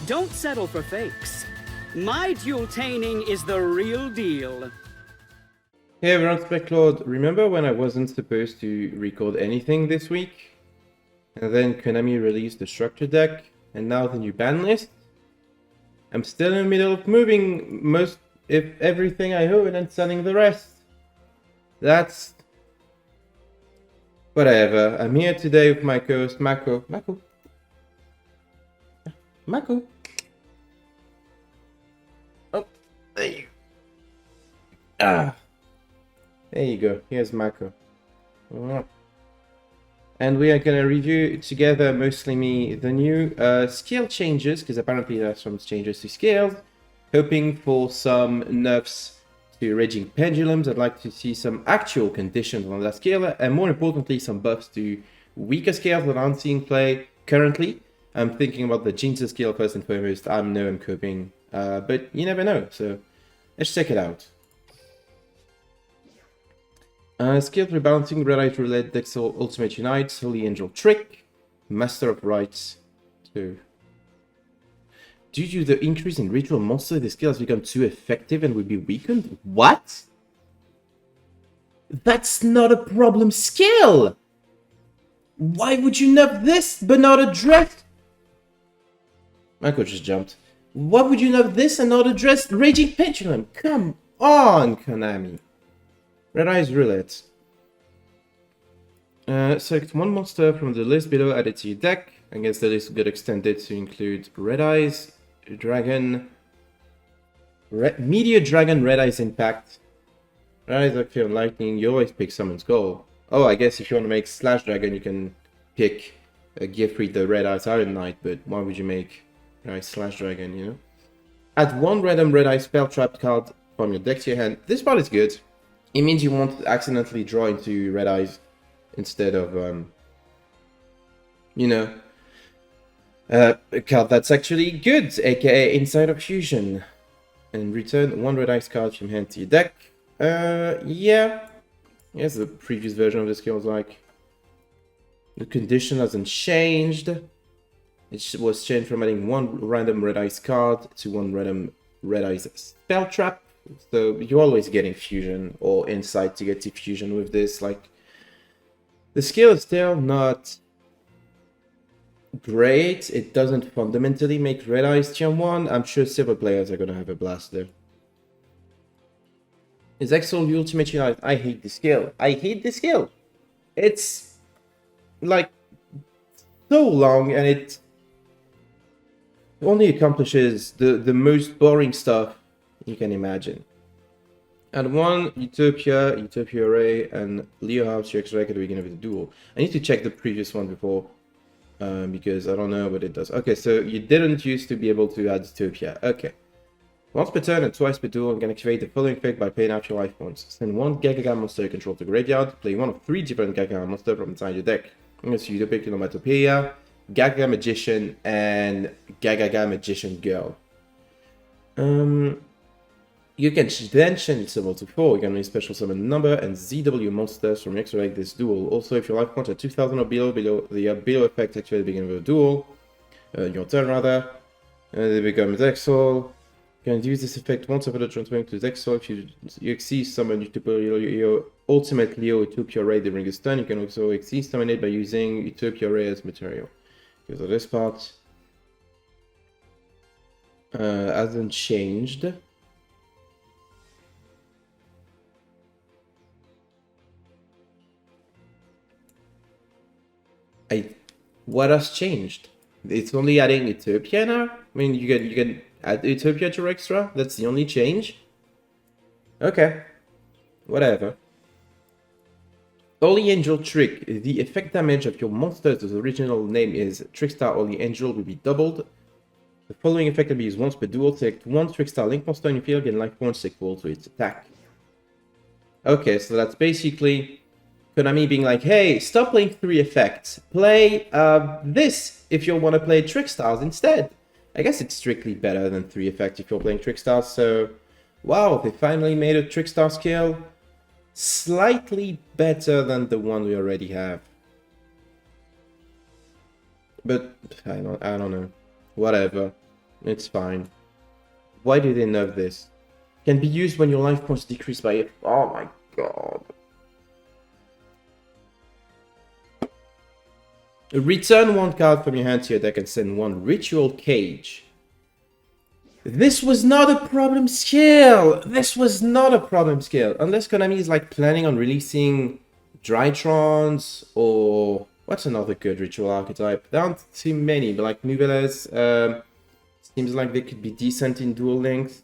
Don't settle for fakes. My duel-taining is the real deal. Hey everyone, it's mekklord. Remember when I wasn't supposed to record anything this week? And then Konami released the structure deck, and now the new ban list? I'm still in the middle of moving everything I own and selling the rest. That's... whatever. I'm here today with my co-host Mako. Mako. Oh, there you go. There you go. Here's Mako. And we are gonna review together, mostly me, the new skill changes, because apparently there are some changes to skills. Hoping for some nerfs to Raging Pendulums. I'd like to see some actual conditions on that skill, and more importantly, some buffs to weaker skills that aren't seeing play currently. I'm thinking about the Jinza skill first and foremost. I know I'm coping, but you never know, so let's check it out. Skill rebalancing, Red Eyes Roulette, Dexel, Ultimate Unite, Holy Angel Trick, Master of Rites 2. Due to the increase in ritual monster, the skill has become too effective and will be weakened? What? That's not a problem skill! Why would you nerf this but not address... My coach just jumped. Why would you nerf this and not address Raging Pendulum? Come on, Konami. Red Eyes Roulette. Select one monster from the list below, add it to your deck. I guess the list got extended to include Red Eyes, Dragon, Meteor Dragon, Red Eyes Impact. Red Eyes Active on Lightning, you always pick Summon's Goal. Oh, I guess if you want to make Slash Dragon, you can pick Geoffrey the Red Eyes Iron Knight, but why would you make Red Eyes Slash Dragon, you know? Add one random Red Eyes Spell Trap card from your deck to your hand. This part is good. It means you won't accidentally draw into Red Eyes instead of, a card that's actually good, aka Inside of Fusion. And return one Red Eyes card from hand to your deck. Yeah. Here's the previous version of the skill was like. The condition hasn't changed. It was changed from adding one random Red Eyes card to one random Red Eyes Spell Trap. So you're always getting fusion or insight to get to fusion with this. Like, the skill is still not great. It doesn't fundamentally make Red Eyes tier 1. I'm sure several players are gonna have a blast there. Is Exol the Ultimate Unite? I hate this skill. I hate this skill. It's like so long and it only accomplishes the most boring stuff you can imagine. And one Utopia, Utopia Array, and Leo House your extra at the beginning of the duel. I need to check the previous one before, because I don't know what it does. Okay, so you didn't used to be able to add Utopia. Okay. Once per turn and twice per duel, you can activate the following effect by paying out your life points. Send one Gagaga monster you control to the graveyard, play one of 3 different Gagaga monsters from inside your deck. It's Utopia Kinomatopeia, Gagaga Magician, and Gagaga Magician Girl. You can then change its level to 4, you can only special summon number and ZW monsters from extra like this duel. Also, if your life points are 2000 or below the below effect actually at the beginning of the duel, your turn rather, they become Exile. You can use this effect once after transferring to Exile. If you exceed summon your ultimate Leo Utopia Ray during this turn, you can also exceed summon it by using Utopia Ray as material. Because of this part hasn't changed. What has changed? It's only adding Utopia now? I mean, you can add Utopia to your extra? That's the only change? Okay. Whatever. Holy Angel Trick. The effect damage of your monsters whose original name is Trickstar Holy Angel will be doubled. The following effect can be used once per duel. Select one Trickstar Link monster in your field, gain life points equal to its attack. Okay, so that's basically Konami being like, hey, stop playing 3 effects. Play this if you want to play Trickstars instead. I guess it's strictly better than 3 effects if you're playing Trickstars, so... Wow, they finally made a Trickstar skill slightly better than the one we already have. But I don't know. Whatever. It's fine. Why do they nerf this? Can be used when your life points decrease by... Oh my god. Return one card from your hand to your deck and send one Ritual Cage. This was not a problem skill! This was not a problem skill. Unless Konami is like planning on releasing Drytrons or... What's another good ritual archetype? There aren't too many, but like Nouvelles, seems like they could be decent in Duel Links.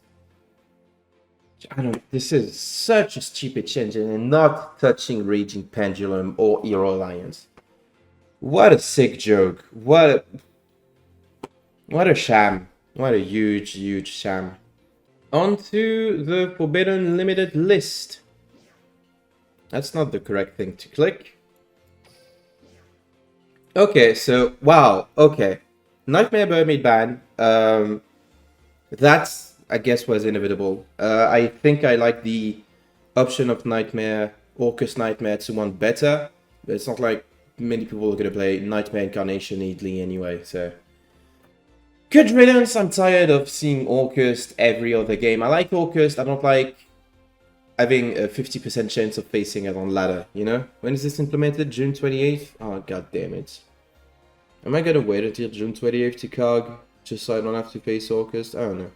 I don't... This is such a stupid change and not touching Raging Pendulum or Hero Alliance. What a sick joke. What a sham. What a huge, huge sham. On to the Forbidden Limited list. That's not the correct thing to click. Okay, so, wow, okay. Nightmare Mermaid ban. That's, I guess, was inevitable. I think I like the option of Nightmare, Orcus Nightmare 2-1 better. But it's not like many people are going to play Nightmare Incarnation neatly anyway, so... Good riddance, I'm tired of seeing Orcus every other game. I like Orcus, I don't like having a 50% chance of facing it on ladder, you know? When is this implemented? June 28th? Oh, god damn it. Am I gonna wait until June 28th to cog, just so I don't have to face Orcus? I don't know.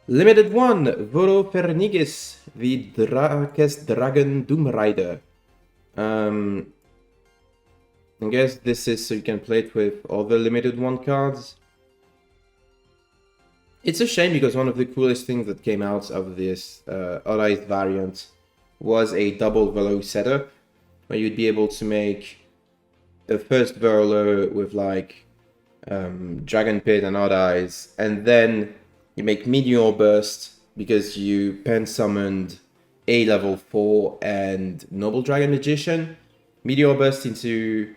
Limited 1, Voro Fernigis, the Darkest Dragon Doom Rider. I guess this is so you can play it with other limited 1 cards. It's a shame because one of the coolest things that came out of this Allies variant was a double Velo setup, where you'd be able to make a first Velo with like Dragon Pit and Odd Eyes, and then you make Meteor Burst because you pen summoned a level 4 and Noble Dragon Magician. Meteor Burst into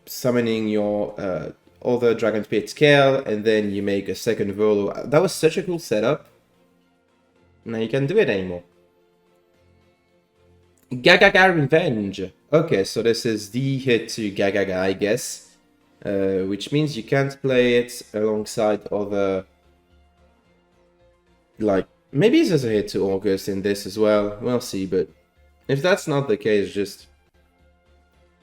summoning your other Dragon Pit scale, and then you make a second Volo. That was such a cool setup. Now you can't do it anymore. Gagaga Revenge. Okay, so this is the hit to Gagaga, I guess. Which means you can't play it alongside other... Like, maybe there's a hit to August in this as well. We'll see, but if that's not the case, just...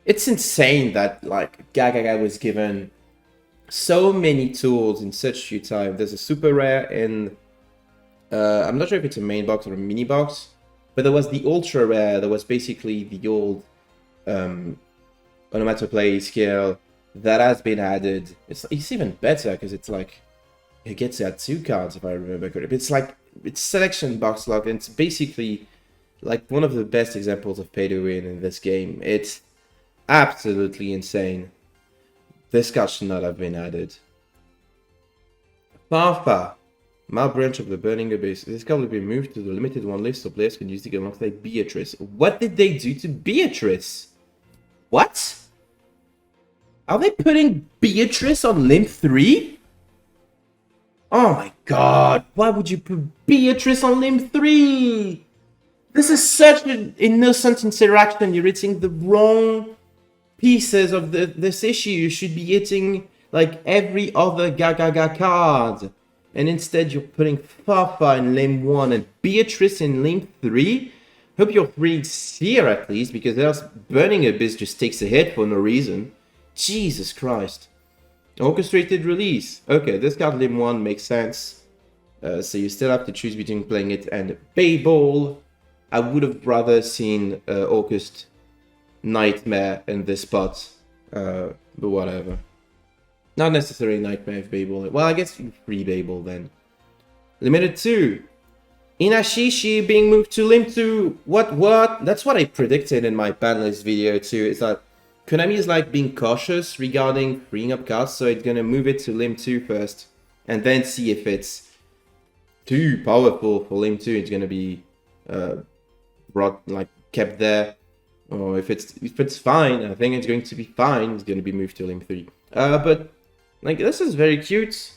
It's insane that, like, Gagaga was given so many tools in such few time. There's a super rare in... I'm not sure if it's a main box or a mini box, but there was the ultra rare that was basically the old onomatopoeia skill that has been added. It's even better because it's like... It gets at 2 cards if I remember correctly. It's like... It's selection box lock, and it's basically like one of the best examples of pay to win in this game. It's absolutely insane. This card should not have been added. Farfa, Mal Branch of the Burning Abyss. This card will be moved to the limited 1 list, so players can use it alongside Beatrice. What did they do to Beatrice? What? Are they putting Beatrice on Limb 3? Oh my god, why would you put Beatrice on Limb 3? This is such an innocent interaction. You're hitting the wrong pieces of this issue. You should be hitting like every other Gagaga card. And instead you're putting Fafa in Limb 1 and Beatrice in Limb 3. Hope your 3's here at least, because else Burning Abyss just takes a hit for no reason. Jesus Christ. Orchestrated release. Okay, this card Limb 1 makes sense. So you still have to choose between playing it and Bayball. I would have rather seen Orcust Nightmare in this spot. But whatever. Not necessarily Nightmare if Bayball. Well, I guess you free Bayball then. Limited 2. Inashishi being moved to Limb 2. What? That's what I predicted in my banlist video too. It's that Konami is like being cautious regarding freeing up cards, so it's gonna move it to Limb 2 first, and then see if it's too powerful for Limb 2. It's gonna be kept there, or if it's fine. I think it's going to be fine. It's gonna be moved to Limb 3. But like this is very cute.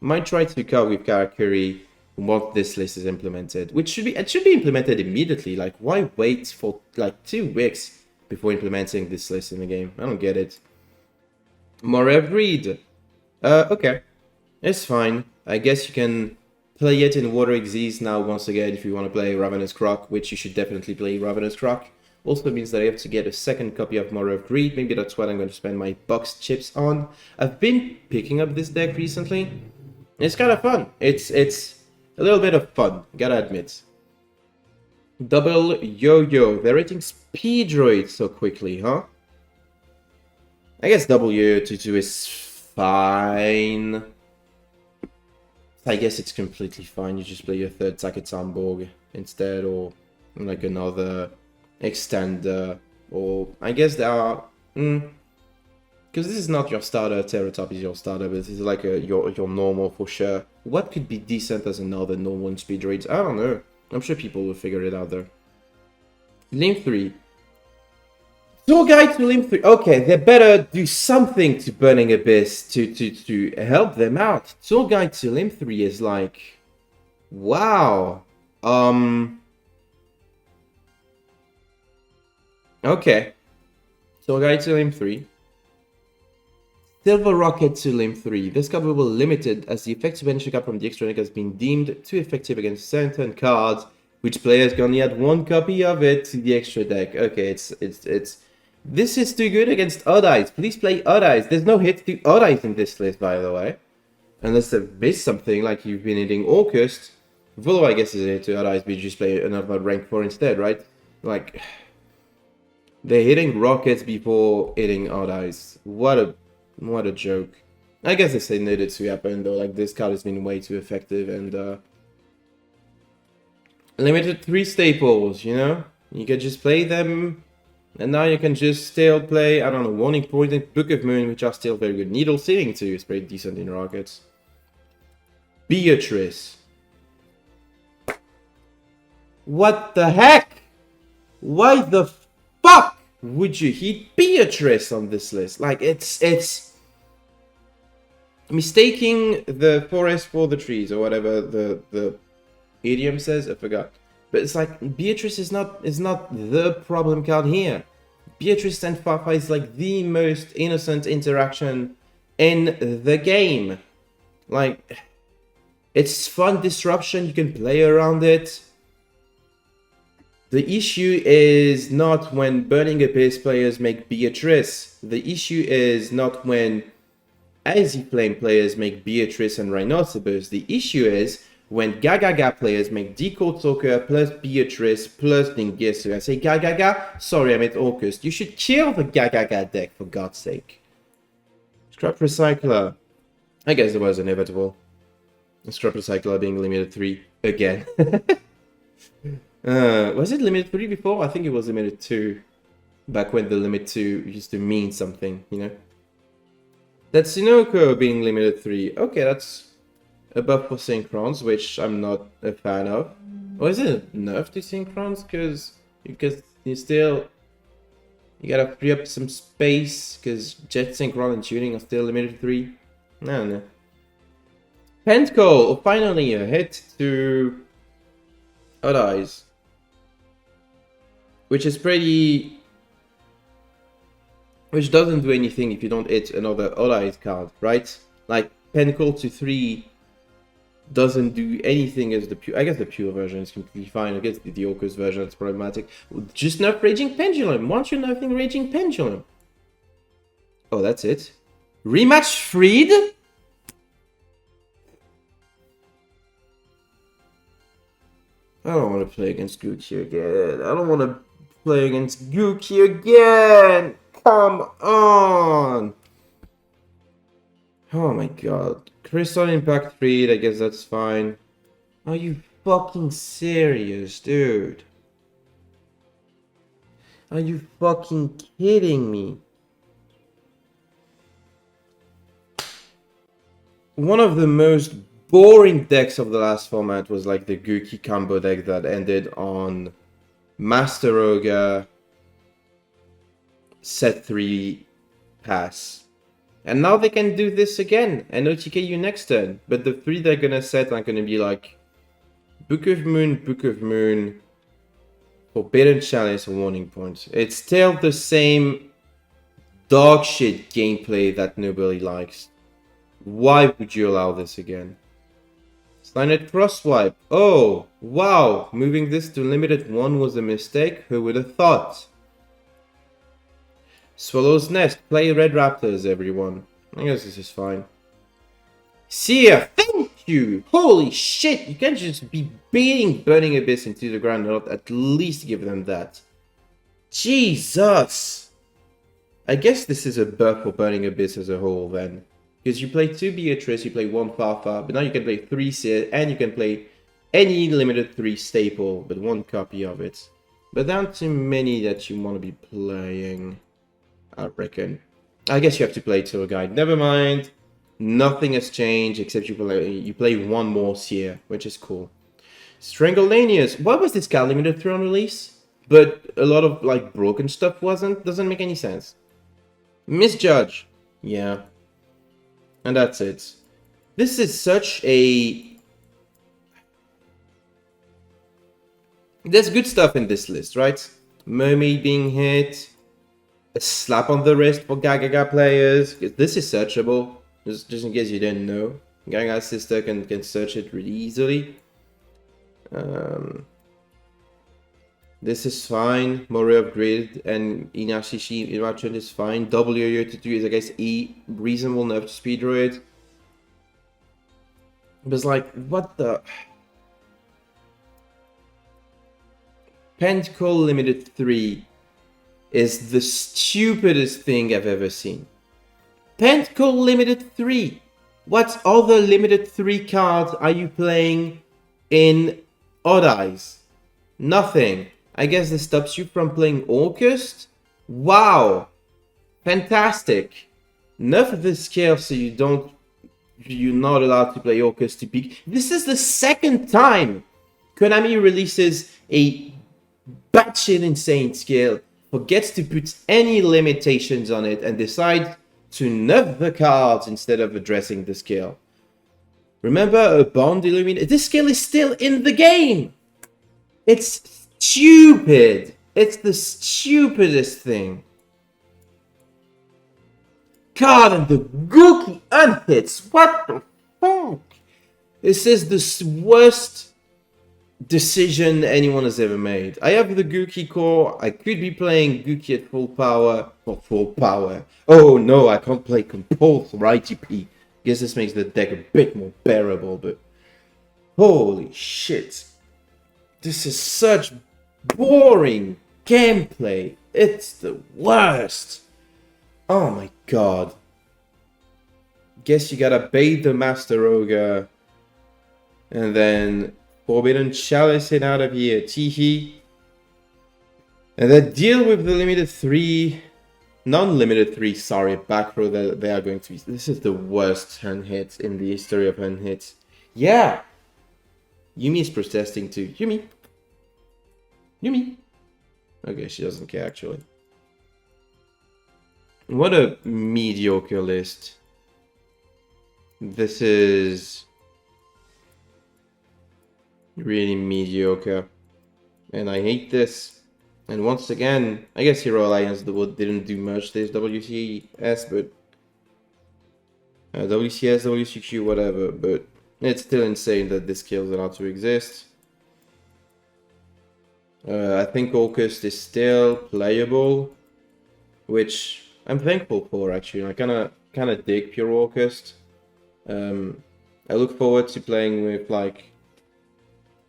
Might try to cut with Karakuri once this list is implemented, which should be implemented immediately. Like why wait for like 2 weeks? Before implementing this list in the game. I don't get it. Morev Reed. Okay. It's fine. I guess you can play it in Water Xyz now once again if you want to play Ravenous Croc, which you should definitely play Ravenous Croc. Also means that I have to get a second copy of Mother of Greed. Maybe that's what I'm going to spend my box chips on. I've been picking up this deck recently. It's kind of fun. It's a little bit of fun, gotta admit. Double Yo-Yo. They're rating Speed Droid so quickly, huh? I guess double Yo-Yo 2-2 is fine. I guess it's completely fine. You just play your third Sakitamborg instead, or like another extender, or I guess there are... Because this is not your starter, Terratop is your starter, but this is like your normal for sure. What could be decent as another normal in Speed Raids? I don't know. I'm sure people will figure it out there. Limb 3. Tour guide to Limb 3. Okay, they better do something to Burning Abyss to help them out. Tour guide to Limb 3 is like... Wow. Okay. Tour guide to Limb 3. Silver Rocket to Limb 3. This card will be limited as the effective energy card from the extra deck has been deemed too effective against certain cards, which players can only add one copy of it to the extra deck. Okay, it's this is too good against Odd Eyes. Please play Odd Eyes. There's no hit to Odd Eyes in this list, by the way. Unless they've missed something, like you've been hitting Orcust. Volo, I guess, is a hit to Odd Eyes, but you just play another rank 4 instead, right? Like, they're hitting Rockets before hitting Odd Eyes. What a joke. I guess they needed to happen though, like this card has been way too effective and limited 3 staples, you know? You can just play them and now you can just still play, I don't know, Warning Point and Book of Moon, which are still very good. Needle Sealing too is pretty decent in Rockets. Beatrice. What the heck? Why the fuck would you hit Beatrice on this list? Like, it's mistaking the forest for the trees, or whatever the idiom says, I forgot. But it's like, Beatrice is not the problem card here. Beatrice and Fafa is like the most innocent interaction in the game. Like, it's fun disruption, you can play around it. The issue is not when Burning Abyss players make Beatrice. The issue is not when Icy Flame players make Beatrice and Rhinoceros. The issue is when Gagaga players make Decode Talker plus Beatrice plus Ningetsu. I say Gagaga? Sorry, I meant Orcust. You should kill the Gagaga deck, for God's sake. Scrap Recycler. I guess it was inevitable. Scrap Recycler being limited 3 again. Was it limited 3 before? I think it was limited 2. Back when the limit 2 used to mean something, you know? That's Sinoko being limited 3. Okay, that's a buff for Synchrons, which I'm not a fan of. Or is it a nerf to Synchrons? Because you still... You gotta free up some space, because Jet Synchron and Tuning are still limited 3. I don't know. Pentcoal, finally a hit to Odd Eyes. Which is pretty... Which doesn't do anything if you don't hit another Odd Eyes card, right? Like, Pentcoal to 3 doesn't do anything as the pure... I guess the pure version is completely fine. I guess the Orcus version is problematic. Just nerf Raging Pendulum. Why aren't you nerfing Raging Pendulum? Oh, that's it. Rematch Freed? I don't want to play against Gucci again. I don't want to play against Gucci again. Come on. Oh my god. Crystal Impact Freed, I guess that's fine. Are you fucking serious, dude? Are you fucking kidding me? One of the most boring decks of the last format was like the Guki combo deck that ended on Master Ogre set 3 pass. And now they can do this again and OTK you next turn. But the 3 they're gonna set are gonna be like Book of Moon, Forbidden Chalice, and Warning Point. It's still the same dog shit gameplay that nobody likes. Why would you allow this again? Signet cross swipe. Oh, wow. Moving this to limited 1 was a mistake. Who would have thought? Swallow's Nest. Play Red Raptors, everyone. I guess this is fine. Seer, thank you! Holy shit! You can't just be beating Burning Abyss into the ground and not at least give them that. Jesus! I guess this is a buff for Burning Abyss as a whole then. Because you play 2 Beatrice, you play 1 Fafa, but now you can play 3 Seer, and you can play any limited 3 staple, but 1 copy of it. But there aren't too many that you want to be playing, I reckon. I guess you have to play Tour Guide. Never mind. Nothing has changed except you play 1 more Seer, which is cool. Strangleanius. Why was this card limited 3 on release? But a lot of like broken stuff wasn't? Doesn't make any sense. Misjudge. Yeah. And that's it. This is such a... There's good stuff in this list, right? Mermaid being hit. A slap on the wrist for Gagaga players. This is searchable. Just in case you didn't know. Gaga's sister can search it really easily. This is fine. Moray of Grid and Inashishi Irachun is fine. Double yo-yo to 2 is, I guess, reasonable enough to speed druid. But it's like, what the... Pentacle Limited 3 is the stupidest thing I've ever seen. Pentacle Limited 3! What other Limited 3 cards are you playing in Odd Eyes? Nothing. I guess this stops you from playing Orcust? Wow! Fantastic! Nerf the scale so you're not allowed to play Orcust to peak. This is the second time Konami releases a batshit insane scale, forgets to put any limitations on it, and decides to nerf the cards instead of addressing the scale. Remember a Bond Illuminator? This scale is still in the game! It's stupid! It's the stupidest thing. God, and the Gookie unhits! What the fuck? This is the worst decision anyone has ever made. I have the Gookie core. I could be playing Gookie at full power. Not full power. Oh no, I can't play Compulse or ITP. Guess this makes the deck a bit more bearable, but... Holy shit. This is such boring gameplay. It's the worst. Oh my god. Guess you gotta bait the Master Ogre. And then Forbidden Chalice it out of here. Teehee. And then deal with the limited 3. Non-limited 3, sorry, back row that they are going to be. This is the worst turn hit in the history of turn hits. Yeah! Yumi is protesting too. Yumi. Yumi. Okay, she doesn't care actually. What a mediocre list. This is really mediocre. And I hate this. And once again, I guess Hero Alliance didn't do much this WCS, but WCS, WCQ, whatever, but it's still insane that this skill is allowed to exist. I think Orcust is still playable, which I'm thankful for actually. I kind of dig pure Orcust. I look forward to playing with like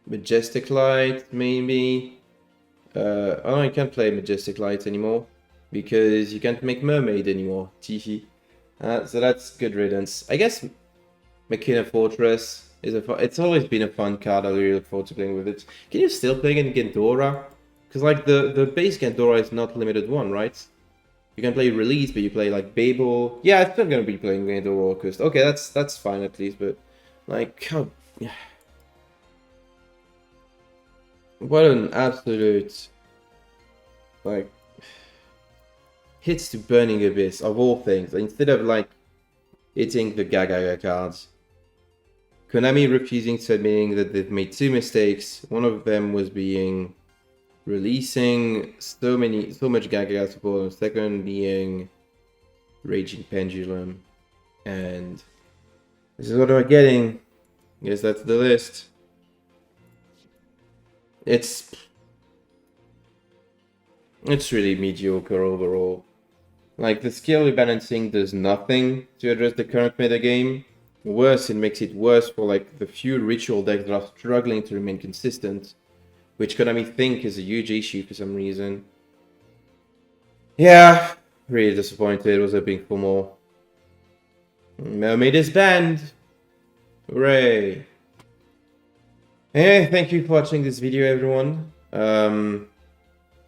Majestic Light maybe. Oh, I can't play Majestic Light anymore because you can't make Mermaid anymore. Teehee. So that's good riddance. I guess Mekina Fortress is it's always been a fun card. I really look forward to playing with it. Can you still play in Gendora? Because like the base Gendora is not limited 1, right? You can play Release, but you play like Babel. Yeah, I'm still gonna be playing Gendora Orcust. Okay, that's fine at least, but like how. Yeah. What an absolute, like, hits to Burning Abyss, of all things. Instead of, like, hitting the Gagaga cards. Konami refusing to admitting that they've made 2 mistakes. One of them was releasing so much Gagaga support. And second being Raging Pendulum. And This is what we're getting. Guess that's the list. It's really mediocre overall. Like, the skill rebalancing does nothing to address the current metagame. Worse, it makes it worse for like the few ritual decks that are struggling to remain consistent, which Konami think is a huge issue for some reason. Yeah, really disappointed. Was hoping for more. Mermaid is banned. Hooray. Anyway, thank you for watching this video, everyone.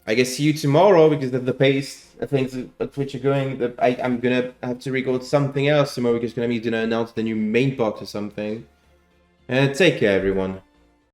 I guess see you tomorrow, because of the pace things at which are going. I'm gonna have to record something else tomorrow, because Konami is gonna announce the new main box or something. And take care, everyone.